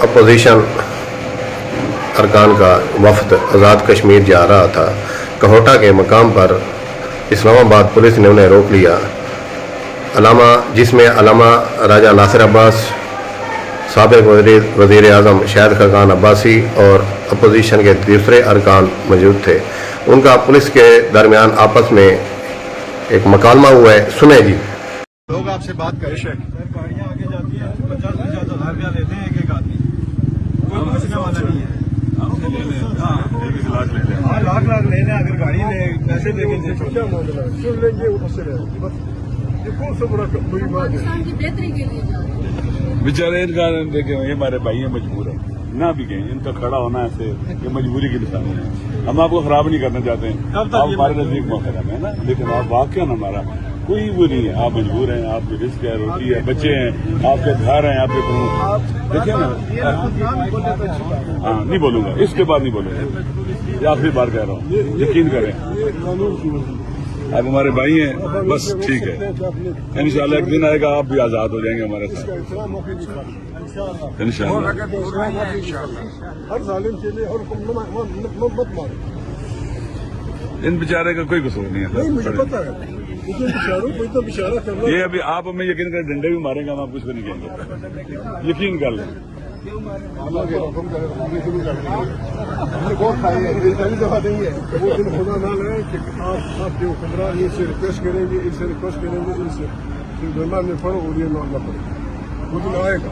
Opposition ارکان کا وفد آزاد کشمیر جا رہا تھا۔ کہوٹہ کے مقام پر اسلام آباد پولیس نے انہیں روک لیا، جس میں علامہ راجہ ناصر عباس، سابق وزیر اعظم شاہد خاقان عباسی اور اپوزیشن کے دوسرے ارکان موجود تھے۔ ان کا پولیس کے درمیان آپس میں ایک مکالمہ ہوا ہے، سنیں جی۔ لوگ آپ سے بات کریں، گاڑیاں آگے جاتی ہیں 50,000 روپیہ لیتے ہیں ایک آدمی، کوئی پوچھنے والا نہیں ہے۔ لاکھ لے لیں، اگر گاڑی لے پیسے دے کے بیچارے ان کا دیکھیں، یہ ہمارے بھائی ہیں، مجبور ہیں نہ بھی گئے، ان کا کھڑا ہونا ایسے یہ مجبوری کی نشانی ہے۔ ہم آپ کو خراب نہیں کرنا چاہتے ہیں، آپ ہمارے نزدیک محترم ہے نا، لیکن آپ واقعہ ہمارا کوئی وہ نہیں ہے، آپ مجبور ہیں، آپ کی رزق ہے، روٹی ہے، بچے ہیں، آپ کے گھر ہیں، آپ کے دیکھیں نا۔ ہاں نہیں بولوں گا، اس کے بعد نہیں بولوں گا، یہ آخری بار کہہ رہا ہوں، یقین کریں آپ ہمارے بھائی ہیں، بس ٹھیک ہے، انشاءاللہ ایک دن آئے گا آپ بھی آزاد ہو جائیں گے ہمارے ساتھ انشاءاللہ۔ ہر ظالم کے لیے مت مارو، ان بیچارے کا کوئی قصور نہیں ہے، مجھے پتا ہے یہ ابھی آپ ہمیں یقین کریں، ڈنڈے بھی ماریں گے، ہم آپ کچھ بھی نہیں کہیں گے، یقین کر لیں۔ بہت پہلی دفعہ نہیں ہے، وہ دن خدا نہ لے کہ آپ جو حکمران ان سے ریکویسٹ کریں گے، ان سے ریکویسٹ کریں گے، ان سے درمیان میں پڑھو اور یہ نہ پڑے، وہ دن آئے گا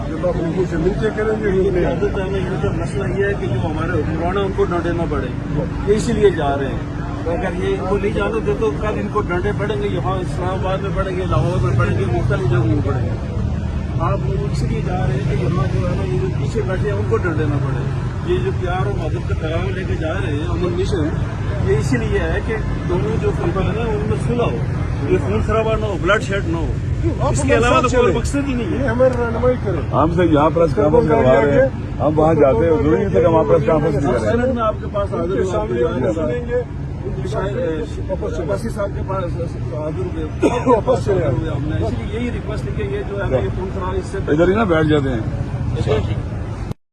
جب آپ ان سے ملتے کریں گے۔ مسئلہ یہ ہے کہ جو ہمارے حکمران ہیں ان کو ڈانٹے نہ پڑے، یہ اسی لیے جا رہے ہیں۔ اگر یہ ان کو نہیں جانے دے تو کل ان کو ڈانٹے پڑیں گے، یہاں اسلام آباد میں پڑیں گے، لاہور میں پڑیں گے، مختلف جگہوں میں پڑیں گے۔ آپ لوگ اس لیے جا رہے ہیں کہ یہاں جو ہے نا یہ جو پیچھے بیٹھے ہیں ان کو ڈانٹے نہ پڑے۔ یہ جو پیار اور محبت کا پیغام لے کے جا رہے ہیں امن مشن، یہ اسی لیے ہے کہ دونوں جو فرقہ ہے نا ان میں صلح ہو، یہ خون خرابہ نہ ہو، بلڈ شیڈ نہ ہو، اس کے علاوہ تو کوئی مقصد ہی نہیں ہے۔ ہمیں رہنمائی کریں، ہم سے یہاں پریس کانفرنس کروا رہے ہیں، ہم وہاں جاتے ہیں، ضروری نہیں تھا کہ ہم وہاں پریس کانفرنس کریں۔ میں آپ کے پاس حاضر ہوں، عباسی صاحب کے پاس حاضر ہوئے، ہم نے اسی لیے یہی ریکویسٹ ہے کہ یہ جو ہے یہ خون خراب اس سے ادھر ہی نا بیٹھ جاتے ہیں۔